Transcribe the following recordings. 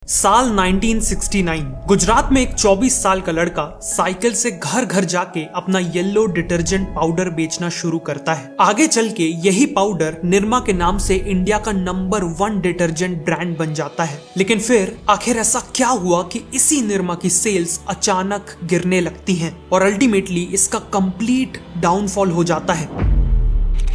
साल 1969 गुजरात में एक 24 साल का लड़का साइकिल से घर घर जाके अपना येलो डिटर्जेंट पाउडर बेचना शुरू करता है। आगे चल के यही पाउडर निरमा के नाम से इंडिया का नंबर 1 डिटर्जेंट ब्रांड बन जाता है। लेकिन फिर आखिर ऐसा क्या हुआ कि इसी निरमा की सेल्स अचानक गिरने लगती हैं और अल्टीमेटली इसका कंप्लीट डाउनफॉल हो जाता है।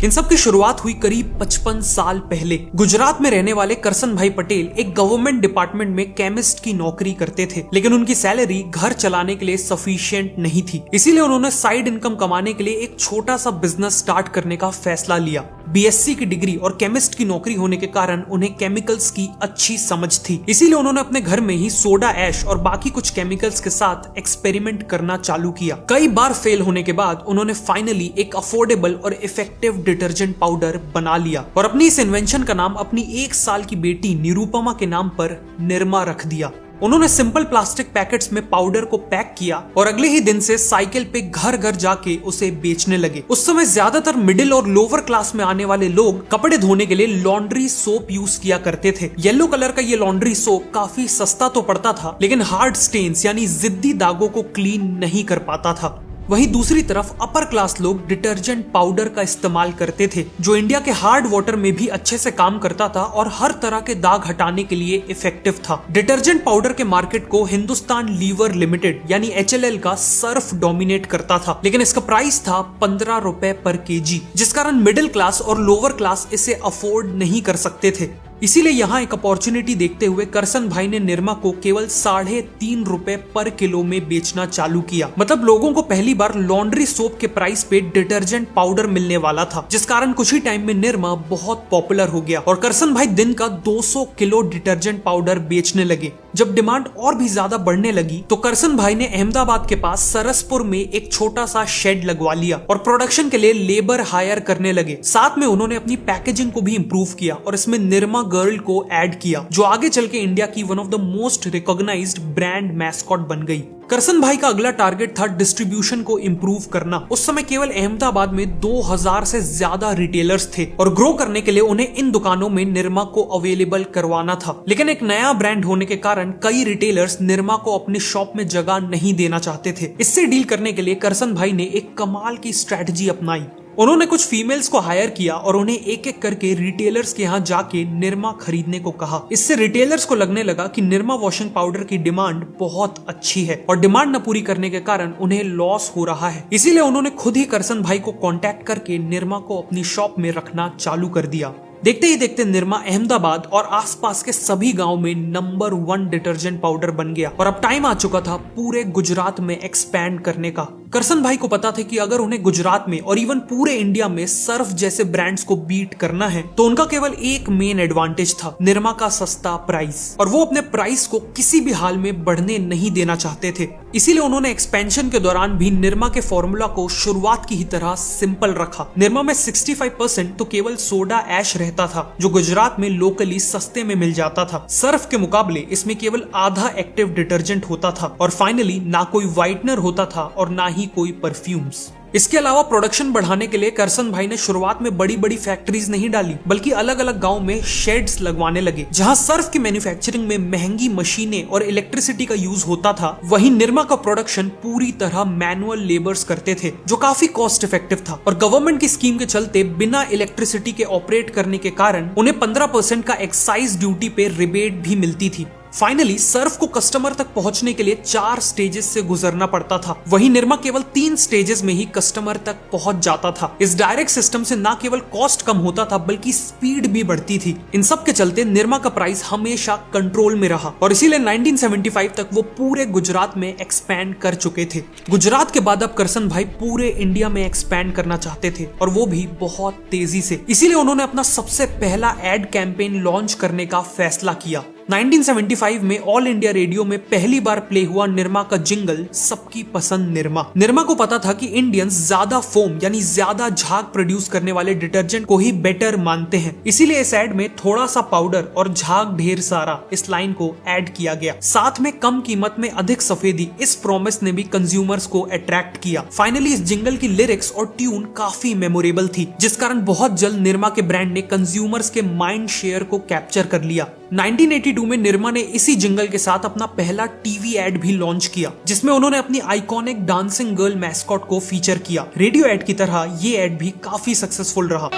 इन सब की शुरुआत हुई करीब 55 साल पहले। गुजरात में रहने वाले करसन भाई पटेल एक गवर्नमेंट डिपार्टमेंट में केमिस्ट की नौकरी करते थे, लेकिन उनकी सैलरी घर चलाने के लिए सफिशिएंट नहीं थी। इसीलिए उन्होंने साइड इनकम कमाने के लिए एक छोटा सा बिजनेस स्टार्ट करने का फैसला लिया। बीएससी की डिग्री और केमिस्ट की नौकरी होने के कारण उन्हें केमिकल्स की अच्छी समझ थी। इसीलिए उन्होंने अपने घर में ही सोडा ऐश और बाकी कुछ केमिकल्स के साथ एक्सपेरिमेंट करना चालू किया। कई बार फेल होने के बाद उन्होंने फाइनली एक अफोर्डेबल और इफेक्टिव डिटर्जेंट पाउडर बना लिया और अपनी इस इन्वेंशन का नाम अपनी 1 साल की बेटी निरुपमा के नाम पर निरमा रख दिया। उन्होंने सिंपल प्लास्टिक पैकेट्स में पाउडर को पैक किया और अगले ही दिन से साइकिल पे घर घर जाके उसे बेचने लगे। उस समय ज्यादातर मिडिल और लोअर क्लास में आने वाले लोग कपड़े धोने के लिए लॉन्ड्री सोप यूज किया करते थे। येलो कलर का ये लॉन्ड्री सोप काफी सस्ता तो पड़ता था, लेकिन हार्ड स्टेन्स यानी जिद्दी दागों को क्लीन नहीं कर पाता था। वहीं दूसरी तरफ अपर क्लास लोग डिटर्जेंट पाउडर का इस्तेमाल करते थे, जो इंडिया के हार्ड वाटर में भी अच्छे से काम करता था और हर तरह के दाग हटाने के लिए इफेक्टिव था। डिटर्जेंट पाउडर के मार्केट को हिंदुस्तान लीवर लिमिटेड यानी HLL का सर्फ डोमिनेट करता था, लेकिन इसका प्राइस था 15 रुपए पर केजी, जिस कारण मिडिल क्लास और लोअर क्लास इसे अफोर्ड नहीं कर सकते थे। इसीलिए यहाँ एक अपॉर्चुनिटी देखते हुए करसन भाई ने निरमा को केवल 3.5 रुपए पर किलो में बेचना चालू किया। मतलब लोगों को पहली बार लॉन्ड्री सोप के प्राइस पे डिटर्जेंट पाउडर मिलने वाला था, जिस कारण कुछ ही टाइम में निरमा बहुत पॉपुलर हो गया और करसन भाई दिन का 200 किलो डिटर्जेंट पाउडर बेचने लगे। जब डिमांड और भी ज्यादा बढ़ने लगी तो करसन भाई ने अहमदाबाद के पास सरसपुर में एक छोटा सा शेड लगवा लिया और प्रोडक्शन के लिए लेबर हायर करने लगे। साथ में उन्होंने अपनी पैकेजिंग को भी इम्प्रूव किया और इसमें निरमा गर्ल को ऐड किया, जो आगे चल के इंडिया की one of the most recognised brand mascot बन गई। करसन भाई का अगला टारगेट था डिस्ट्रीब्यूशन को इम्प्रूव करना। उस समय केवल अहमदाबाद में 2000 से ज्यादा रिटेलर्स थे और ग्रो करने के लिए उन्हें इन दुकानों में निरमा को अवेलेबल करवाना था। लेकिन एक नया ब्रांड होने के कारण कई रिटेलर्स निरमा को अपनी शॉप में जगह नहीं देना चाहते थे। इससे डील करने के लिए करसन भाई ने एक कमाल की स्ट्रेटजी अपनाई। उन्होंने कुछ फीमेल्स को हायर किया और उन्हें एक एक करके रिटेलर्स के यहाँ जाके निरमा खरीदने को कहा। इससे रिटेलर्स को लगने लगा कि निरमा वॉशिंग पाउडर की डिमांड बहुत अच्छी है और डिमांड न पूरी करने के कारण उन्हें लॉस हो रहा है। इसीलिए उन्होंने खुद ही करसन भाई को कांटेक्ट करके निरमा को अपनी शॉप में रखना चालू कर दिया। देखते ही देखते निरमा अहमदाबाद और आसपास के सभी गांव में नंबर 1 डिटर्जेंट पाउडर बन गया और अब टाइम आ चुका था पूरे गुजरात में एक्सपैंड करने का। करसन भाई को पता था कि अगर उन्हें गुजरात में और इवन पूरे इंडिया में सर्फ जैसे ब्रांड्स को बीट करना है तो उनका केवल एक मेन एडवांटेज था, निरमा का सस्ता प्राइस, और वो अपने प्राइस को किसी भी हाल में बढ़ने नहीं देना चाहते थे। इसीलिए उन्होंने एक्सपेंशन के दौरान भी निरमा के फॉर्मूला को शुरुआत की ही तरह सिंपल रखा। निरमा में 65% तो केवल सोडा ऐश रहता था, जो गुजरात में लोकली सस्ते में मिल जाता था। सर्फ के मुकाबले इसमें केवल आधा एक्टिव डिटर्जेंट होता था और फाइनली ना कोई व्हाइटनर होता था और ना ही कोई परफ्यूम्स। इसके अलावा प्रोडक्शन बढ़ाने के लिए करसन भाई ने शुरुआत में बड़ी बड़ी फैक्ट्रीज नहीं डाली, बल्कि अलग अलग गांव में शेड्स लगवाने लगे। जहां सर्फ की मैन्युफैक्चरिंग में महंगी मशीनें और इलेक्ट्रिसिटी का यूज होता था, वहीं निरमा का प्रोडक्शन पूरी तरह मैनुअल लेबर्स करते थे, जो काफी कॉस्ट इफेक्टिव था। और गवर्नमेंट की स्कीम के चलते बिना इलेक्ट्रिसिटी के ऑपरेट करने के कारण उन्हें 15% का एक्साइज ड्यूटी पे रिबेट भी मिलती थी। फाइनली सर्फ को कस्टमर तक पहुंचने के लिए 4 स्टेजेस से गुजरना पड़ता था, वहीं निरमा केवल 3 स्टेजेस में ही कस्टमर तक पहुंच जाता था। इस डायरेक्ट सिस्टम से न केवल कॉस्ट कम होता था बल्कि स्पीड भी बढ़ती थी। इन सब के चलते निरमा का प्राइस हमेशा कंट्रोल में रहा और इसीलिए 1975 तक वो पूरे गुजरात में एक्सपैंड कर चुके थे। गुजरात के बाद अब करसन भाई पूरे इंडिया में एक्सपैंड करना चाहते थे और वो भी बहुत तेजी से। इसीलिए उन्होंने अपना सबसे पहला एड कैंपेन लॉन्च करने का फैसला किया। 1975 में ऑल इंडिया रेडियो में पहली बार प्ले हुआ निरमा का जिंगल सबकी पसंद निरमा। निरमा को पता था कि इंडियंस ज्यादा फोम यानी ज्यादा झाग प्रोड्यूस करने वाले डिटर्जेंट को ही बेटर मानते हैं, इसीलिए इस एड में थोड़ा सा पाउडर और झाग ढेर सारा इस लाइन को ऐड किया गया। साथ में कम कीमत में अधिक सफेदी, इस प्रॉमिस ने भी कंज्यूमर्स को अट्रैक्ट किया। फाइनली इस जिंगल की लिरिक्स और ट्यून काफी मेमोरेबल थी, जिस कारण बहुत जल्द निरमा के ब्रांड ने कंज्यूमर्स के माइंड शेयर को कैप्चर कर लिया। 1982 में निरमा ने इसी जिंगल के साथ अपना पहला टीवी एड भी लॉन्च किया, जिसमें उन्होंने अपनी आइकॉनिक डांसिंग गर्ल मैस्कॉट को फीचर किया। रेडियो एड की तरह ये एड भी काफी सक्सेसफुल रहा।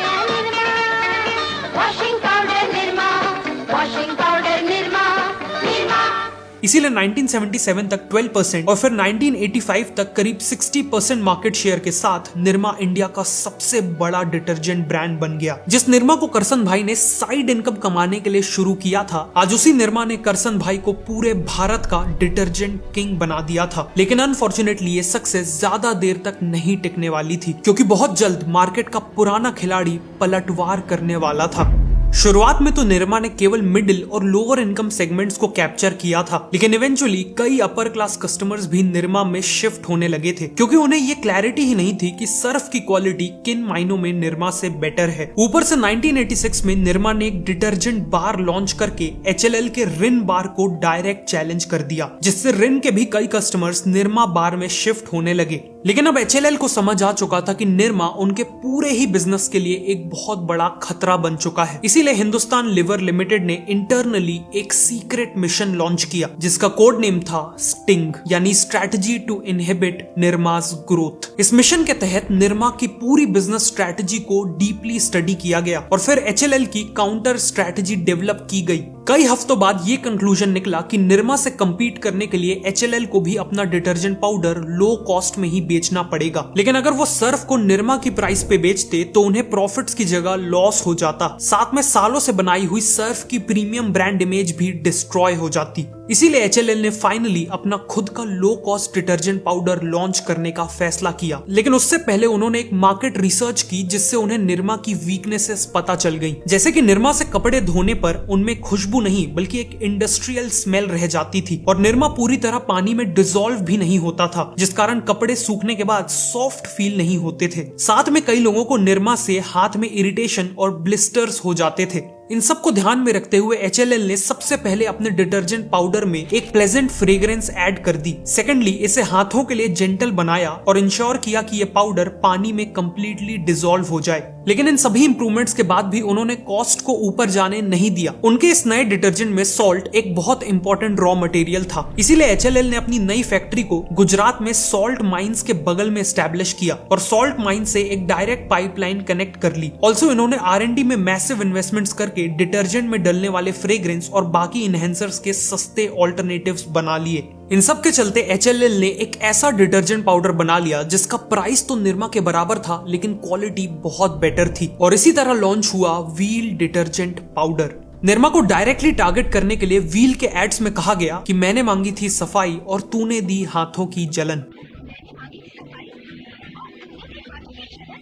इसीलिए 1977 तक 12% और फिर 1985 तक करीब 60% मार्केट शेयर के साथ निरमा इंडिया का सबसे बड़ा डिटर्जेंट ब्रांड बन गया। जिस निरमा को करसन भाई ने साइड इनकम कमाने के लिए शुरू किया था, आज उसी निरमा ने करसन भाई को पूरे भारत का डिटर्जेंट किंग बना दिया था। लेकिन अनफॉर्चुनेटली ये सक्सेस ज्यादा देर तक नहीं टिकने वाली थी, क्योंकि बहुत जल्द मार्केट का पुराना खिलाड़ी पलटवार करने वाला था। शुरुआत में तो निरमा ने केवल मिडिल और लोअर इनकम सेगमेंट्स को कैप्चर किया था, लेकिन इवेंचुअली कई अपर क्लास कस्टमर्स भी निरमा में शिफ्ट होने लगे थे, क्योंकि उन्हें ये क्लैरिटी ही नहीं थी कि सर्फ की क्वालिटी किन मायनों में निरमा से बेटर है। ऊपर से 1986 में निरमा ने एक डिटर्जेंट बार लॉन्च करके HLL के रिन बार को डायरेक्ट चैलेंज कर दिया, जिससे रिन के भी कई कस्टमर्स निरमा बार में शिफ्ट होने लगे। लेकिन अब HLL को समझ आ चुका था कि निरमा उनके पूरे ही बिजनेस के लिए एक बहुत बड़ा खतरा बन चुका है। इसीलिए हिंदुस्तान लिवर लिमिटेड ने इंटरनली एक सीक्रेट मिशन लॉन्च किया, जिसका कोड नेम था स्टिंग, यानी स्ट्रैटेजी टू इनहिबिट निर्मास ग्रोथ। इस मिशन के तहत निरमा की पूरी बिजनेस स्ट्रैटेजी को डीपली स्टडी किया गया और फिर HLL की काउंटर स्ट्रैटेजी डेवलप की गई। कई हफ्तों बाद ये कंक्लूजन निकला कि निरमा से compete करने के लिए HLL को भी अपना डिटर्जेंट पाउडर लो कॉस्ट में ही बेचना पड़ेगा। लेकिन अगर वो सर्फ को निरमा की प्राइस पे बेचते तो उन्हें प्रॉफिट्स की जगह लॉस हो जाता, साथ में सालों से बनाई हुई सर्फ की प्रीमियम ब्रांड इमेज भी डिस्ट्रॉय हो जाती। इसीलिए HLL ने फाइनली अपना खुद का low cost detergent powder launch करने का फैसला किया। लेकिन उससे पहले उन्होंने एक मार्केट रिसर्च की, जिससे उन्हें निरमा की वीकनेसेस पता चल गई। जैसे कि निरमा से कपड़े धोने पर उनमें खुशबू नहीं बल्कि एक इंडस्ट्रियल स्मेल रह जाती थी, और निरमा पूरी तरह पानी में डिसॉल्व भी नहीं होता था, जिस कारण कपड़े सूखने के बाद सॉफ्ट फील नहीं होते थे। साथ में कई लोगों को निरमा से हाथ में इरिटेशन और ब्लिस्टर्स हो जाते थे। इन सब को ध्यान में रखते हुए HLL ने सबसे पहले अपने डिटर्जेंट पाउडर में एक प्लेजेंट फ्रेग्रेंस ऐड कर दी। सेकेंडली, इसे हाथों के लिए जेंटल बनाया और इंश्योर किया कि ये पाउडर पानी में कंप्लीटली डिसॉल्व हो जाए। लेकिन इन सभी इंप्रूवमेंट्स के बाद भी उन्होंने कॉस्ट को ऊपर जाने नहीं दिया। उनके इस नए डिटर्जेंट में सॉल्ट एक बहुत इंपॉर्टेंट रॉ मटेरियल था। इसीलिए HLL ने अपनी नई फैक्ट्री को गुजरात में सॉल्ट माइंस के बगल में एस्टैब्लिश किया और सॉल्ट माइन से एक डायरेक्ट पाइपलाइन कनेक्ट कर ली। ऑल्सो इन्होंने R&D में मैसिव इन्वेस्टमेंट्स करके डिटर्जेंट में डलने वाले फ्रेग्रेंस और बाकी इनहेंसर्स के सस्ते ऑल्टरनेटिव्स बना लिए। इन सब के चलते HLL ने एक ऐसा डिटर्जेंट पाउडर बना लिया जिसका प्राइस तो निरमा के बराबर था, लेकिन क्वालिटी बहुत बेटर थी। और इसी तरह लॉन्च हुआ व्हील डिटर्जेंट पाउडर। निरमा को डायरेक्टली टारगेट करने के लिए व्हील के एड्स में कहा गया कि मैंने मांगी थी सफाई और तूने दी हाथों की जलन।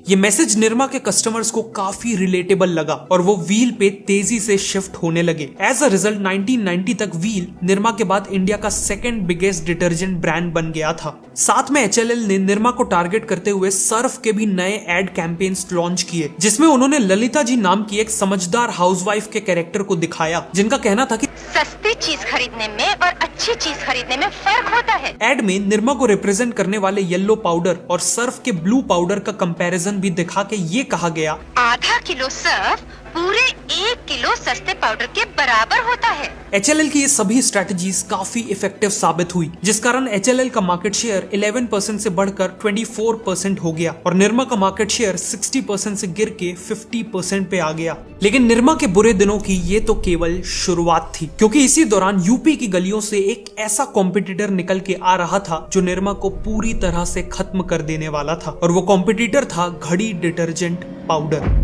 ये मैसेज निरमा के कस्टमर्स को काफी रिलेटेबल लगा और वो व्हील पे तेजी से शिफ्ट होने लगे। एज अ रिजल्ट 1990 तक व्हील निरमा के बाद इंडिया का सेकंड बिगेस्ट डिटर्जेंट ब्रांड बन गया था। साथ में HLL ने निरमा को टारगेट करते हुए सर्फ के भी नए एड कैंपेन्स लॉन्च किए, जिसमें उन्होंने ललिता जी नाम की एक समझदार हाउसवाइफ के कैरेक्टर को दिखाया, जिनका कहना था कि सस्ती चीज खरीदने में और अच्छी चीज खरीदने में फर्क होता है। एड में निरमा को रिप्रेजेंट करने वाले येलो पाउडर और सर्फ के ब्लू पाउडर का कंपैरिजन भी दिखा के ये कहा गया, आधा किलो सर्फ पूरे 1 किलो सस्ते पाउडर के बराबर होता है। HLL की ये सभी स्ट्रेटजीज काफी इफेक्टिव साबित हुई, जिस कारण HLL का मार्केट शेयर 11% से बढ़कर 24% हो गया और निरमा का मार्केट शेयर 60% से गिर के 50% पे आ गया। लेकिन निरमा के बुरे दिनों की ये तो केवल शुरुआत थी, क्योंकि इसी दौरान यूपी की गलियों से एक ऐसा कॉम्पिटिटर निकल के आ रहा था जो निरमा को पूरी तरह से खत्म कर देने वाला था, और वो कॉम्पिटिटर था घड़ी डिटर्जेंट पाउडर।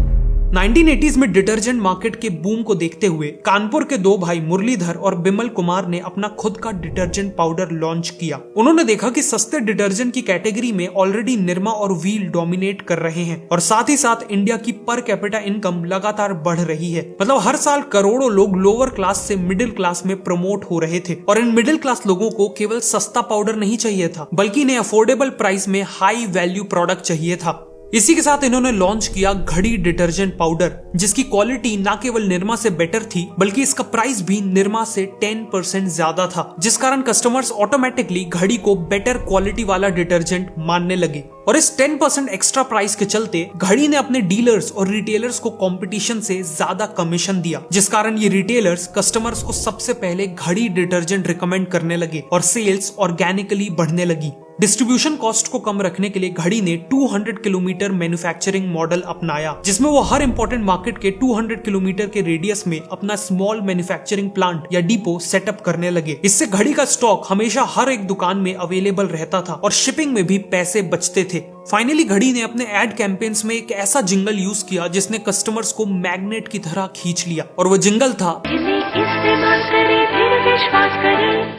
1980s में डिटर्जेंट मार्केट के बूम को देखते हुए कानपुर के दो भाई मुरलीधर और बिमल कुमार ने अपना खुद का डिटर्जेंट पाउडर लॉन्च किया। उन्होंने देखा कि सस्ते डिटर्जेंट की कैटेगरी में ऑलरेडी निरमा और व्हील डोमिनेट कर रहे हैं और साथ ही साथ इंडिया की पर कैपिटा इनकम लगातार बढ़ रही है। मतलब हर साल करोड़ों लोग लोअर क्लास से मिडिल क्लास में प्रमोट हो रहे थे और इन मिडिल क्लास लोगों को केवल सस्ता पाउडर नहीं चाहिए था, बल्कि इन्हें अफोर्डेबल प्राइस में हाई वैल्यू प्रोडक्ट चाहिए था। इसी के साथ इन्होंने लॉन्च किया घड़ी डिटर्जेंट पाउडर, जिसकी क्वालिटी न केवल निरमा से बेटर थी बल्कि इसका प्राइस भी निरमा से 10% ज्यादा था, जिस कारण कस्टमर्स ऑटोमेटिकली घड़ी को बेटर क्वालिटी वाला डिटर्जेंट मानने लगे। और इस 10% एक्स्ट्रा प्राइस के चलते घड़ी ने अपने डीलर्स और रिटेलर्स को कंपटीशन से ज्यादा कमीशन दिया, जिस कारण ये रिटेलर्स कस्टमर्स को सबसे पहले घड़ी डिटर्जेंट रिकमेंड करने लगे और सेल्स ऑर्गेनिकली बढ़ने लगी। डिस्ट्रीब्यूशन कॉस्ट को कम रखने के लिए घड़ी ने 200 किलोमीटर मैन्युफैक्चरिंग मॉडल अपनाया, जिसमें वो हर इंपॉर्टेंट मार्केट के 200 किलोमीटर के रेडियस में अपना स्मॉल मैन्युफैक्चरिंग प्लांट या डिपो सेटअप करने लगे। इससे घड़ी का स्टॉक हमेशा हर एक दुकान में अवेलेबल रहता था और शिपिंग में भी पैसे बचते थे। फाइनली घड़ी ने अपने एड कैंपेन्स में एक ऐसा जिंगल यूज किया जिसने कस्टमर्स को मैग्नेट की तरह खींच लिया, और वो जिंगल था,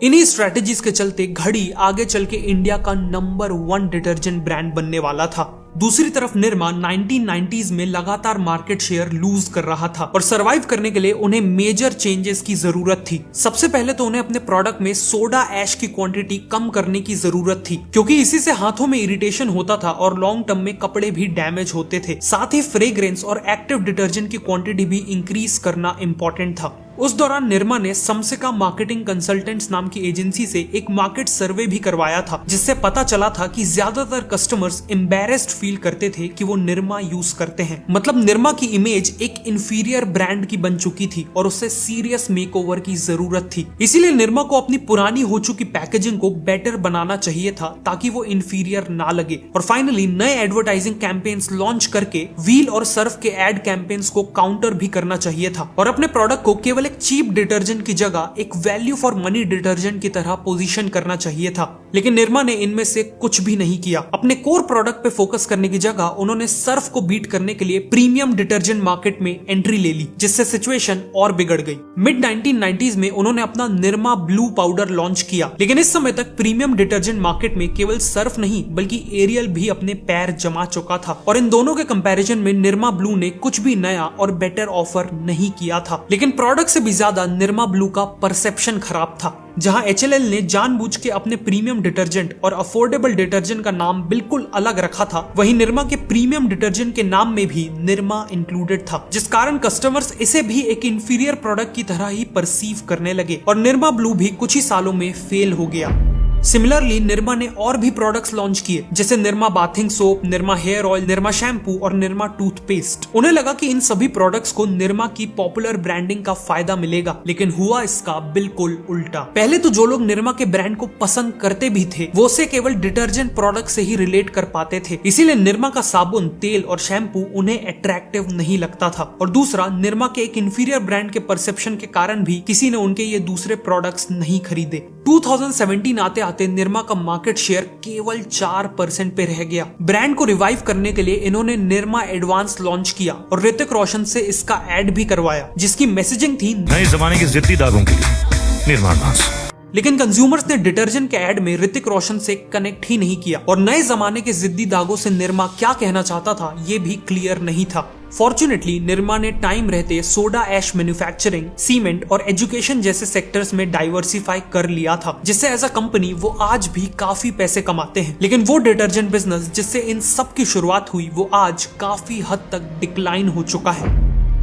इन्हीं स्ट्रेटेजीज के चलते घड़ी आगे चल के इंडिया का नंबर 1 डिटर्जेंट ब्रांड बनने वाला था। दूसरी तरफ निरमा 1990s में लगातार मार्केट शेयर लूज कर रहा था और सरवाइव करने के लिए उन्हें मेजर चेंजेस की जरूरत थी। सबसे पहले तो उन्हें अपने प्रोडक्ट में सोडा ऐश की क्वांटिटी कम करने की जरूरत थी, क्योंकि इसी से हाथों में इरिटेशन होता था और लॉन्ग टर्म में कपड़े भी डैमेज होते थे। साथ ही फ्रेग्रेंस और एक्टिव डिटर्जेंट की क्वांटिटी भी इंक्रीज करना इम्पोर्टेंट था। उस दौरान निरमा ने समसिका मार्केटिंग कंसल्टेंट्स नाम की एजेंसी से एक मार्केट सर्वे भी करवाया था, जिससे पता चला था कि ज्यादातर कस्टमर्स एम्बैरेस्ड फील करते थे कि वो निरमा यूज करते हैं। मतलब निरमा की इमेज एक इंफीरियर ब्रांड की बन चुकी थी और उससे सीरियस मेकओवर की जरूरत थी। इसीलिए निरमा को अपनी पुरानी हो चुकी पैकेजिंग को बेटर बनाना चाहिए था ताकि वो इंफीरियर ना लगे। और फाइनली नए एडवर्टाइजिंग कैंपेन्स लॉन्च करके व्हील और सर्फ के एड कैंपेन्स को काउंटर भी करना चाहिए था और अपने प्रोडक्ट को केवल एक चीप डिटर्जेंट की जगह एक वैल्यू फॉर मनी डिटर्जेंट की तरह पोजीशन करना चाहिए था। लेकिन निरमा ने इनमें से कुछ भी नहीं किया। अपने कोर प्रोडक्ट पे फोकस करने की जगह उन्होंने सर्फ को बीट करने के लिए प्रीमियम डिटर्जेंट मार्केट में एंट्री ले ली, जिससे सिचुएशन और बिगड़ गई। मिड 1990s में उन्होंने अपना निरमा ब्लू पाउडर लॉन्च किया, लेकिन इस समय तक प्रीमियम डिटर्जेंट मार्केट में केवल सर्फ नहीं बल्कि एरियल भी अपने पैर जमा चुका था और इन दोनों के कंपैरिजन में निरमा ब्लू ने कुछ भी नया और बेटर ऑफर नहीं किया था। लेकिन प्रोडक्ट से भी ज्यादा निरमा ब्लू का परसेप्शन खराब था। जहां HLL ने जानबूझ के अपने प्रीमियम डिटर्जेंट और अफोर्डेबल डिटर्जेंट का नाम बिल्कुल अलग रखा था, वहीं निरमा के प्रीमियम डिटर्जेंट के नाम में भी निरमा इंक्लूडेड था, जिस कारण कस्टमर्स इसे भी एक इंफीरियर प्रोडक्ट की तरह ही परसीव करने लगे और निरमा ब्लू भी कुछ ही सालों में फेल हो गया। सिमिलरली निरमा ने और भी प्रोडक्ट्स लॉन्च किए, जैसे Nirma bathing soap, Nirma hair oil, Nirma shampoo और निरमा टूथपेस्ट। उन्हें लगा कि इन सभी प्रोडक्ट्स को निरमा की पॉपुलर ब्रांडिंग का फायदा मिलेगा, लेकिन हुआ इसका बिल्कुल उल्टा। पहले तो जो लोग निरमा के ब्रांड को पसंद करते भी थे वो उसे केवल डिटर्जेंट प्रोडक्ट से ही रिलेट कर पाते थे, इसीलिए निरमा का साबुन, तेल और शैम्पू उन्हें अट्रैक्टिव नहीं लगता था। और दूसरा, निरमा के एक इंफीरियर ब्रांड के परसेप्शन के कारण भी किसी ने उनके ये दूसरे प्रोडक्ट्स नहीं खरीदे। 2017 आते निरमा का मार्केट शेयर केवल 4% पे रह गया। ब्रांड को रिवाइव करने के लिए इन्होंने निरमा एडवांस लॉन्च किया और ऋतिक रोशन से इसका एड भी करवाया, जिसकी मैसेजिंग थी नए जमाने के जिद्दी दागों के लिए निरमा एडवांस। लेकिन कंज्यूमर्स ने डिटर्जेंट के एड में ऋतिक रोशन से कनेक्ट ही नहीं किया और नए जमाने के जिद्दी दागों से निरमा क्या कहना चाहता था ये भी क्लियर नहीं था। फॉर्चुनेटली निरमा ने टाइम रहते सोडा ऐश मैन्युफैक्चरिंग, सीमेंट और एजुकेशन जैसे सेक्टर्स में डाइवर्सिफाई कर लिया था, जिससे एज अ कंपनी वो आज भी काफी पैसे कमाते हैं। लेकिन वो डिटर्जेंट बिजनेस जिससे इन सब की शुरुआत हुई वो आज काफी हद तक डिक्लाइन हो चुका है।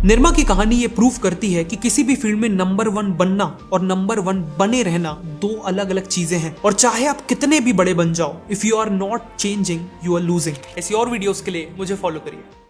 निरमा की कहानी ये प्रूव करती है कि किसी भी फील्ड में नंबर 1 बनना और नंबर 1 बने रहना दो अलग अलग चीजें हैं, और चाहे आप कितने भी बड़े बन जाओ, if you are not changing you are losing. ऐसी और वीडियोस के लिए मुझे फॉलो करिए।